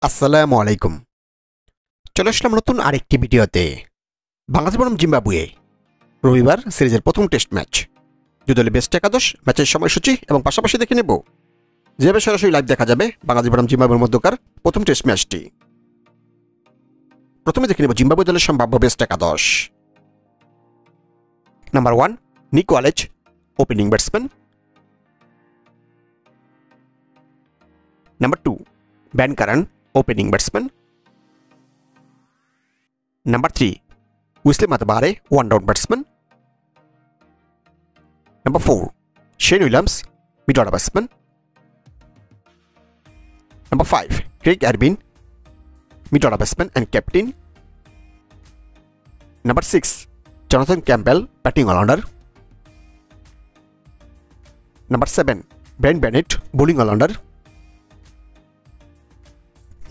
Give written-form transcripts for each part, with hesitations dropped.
আসসালামু আলাইকুম। চলে আসলাম নতুন আরেকটি ভিডিওতে। বাংলাদেশ বনাম জিম্বাবুয়ে রবিবার সিরিজের প্রথম টেস্ট ম্যাচ। দুই দলের বেস্ট একাদশ, ম্যাচের সময়সূচি এবং পাশাপাশি দেখে নেব যেভাবে সরাসরি লাইভ দেখা যাবে বাংলাদেশ বনাম জিম্বাবুয়ের মধ্যকার প্রথম টেস্ট ম্যাচটি। প্রথমে দেখে নেব জিম্বাবুয়ে দলের সম্ভাব্য বেস্ট একাদশ। Number 1 Nico Alez, opening batsman. Number 2 Ben Curran, opening batsman. Number 3, Wesley Matebare, one-down batsman. Number 4, Shane Williams, mid-order batsman. Number 5, Craig Ervin, mid-order batsman and captain. Number 6, Jonathan Campbell, batting all-rounder. Number 7, Brent Bennett, bowling all-rounder.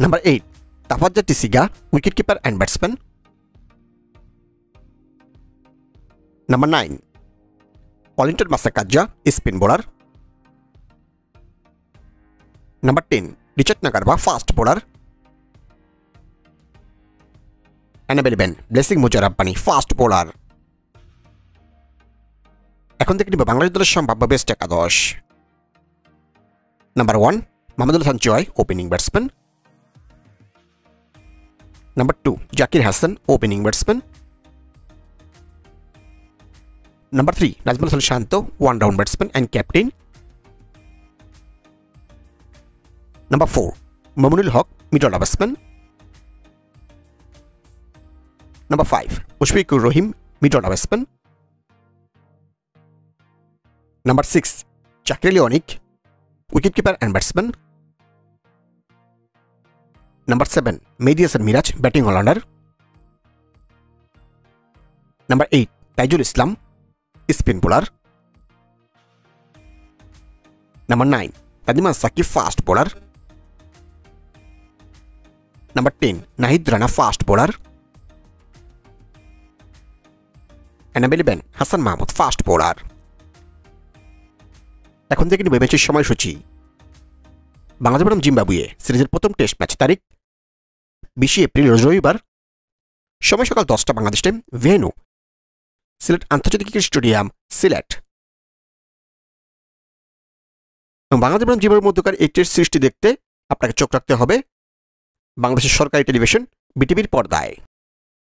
Number 8, Tafaja Tisiga, wicketkeeper and batsman. Number 9, Wellington Masakaja, spin bowler. Number 10, Richard Nagarwa, fast bowler. And number 11, Blessing Mujarabbani, fast bowler. এখন দেখে নিব বাংলাদেশ দলের সম্ভাব্য best একাদশ। Number 1, Mohammadul Hasan চয়, opening batsman. Number 2, Zakir Hasan, opening batsman. Number 3, Najmul Hasan Shanto, one-down batsman and captain. Number 4, Mamunul Haq, mid-order batsman. Number 5, Mushfiqur Rahim, mid-order batsman. Number 6, Chakreli Onik, wicketkeeper and batsman. Number 7, Mehdi Hasan Miraj, batting all-rounder. Number 8, Taijul Islam, spin bowler. Number 9, Tadiman Saki, fast bowler. Number 10, Nahid Rana, fast bowler. And number 11, Hassan Mahmood, fast bowler. এখন দেখে নিব ম্যাচের সময়সূচি। বাংলাদেশ বনাম Zimbabwe সিরিজের প্রথম test match তারিখ 20 April, রোজ রবিবার, সময় সকাল 10টা বাংলাদেশ টাইম, ভেন্যু সিলেট আন্তর্জাতিক ক্রিকেট স্টেডিয়াম, সিলেট। বাংলাদেশ বনাম জিম্বাবুয়ের মধ্যকার এই টেস্ট সিরিজটি দেখতে আপনাকে চোখ রাখতে হবে বাংলাদেশের সরকারি টেলিভিশন বিটিভির পর্দায়।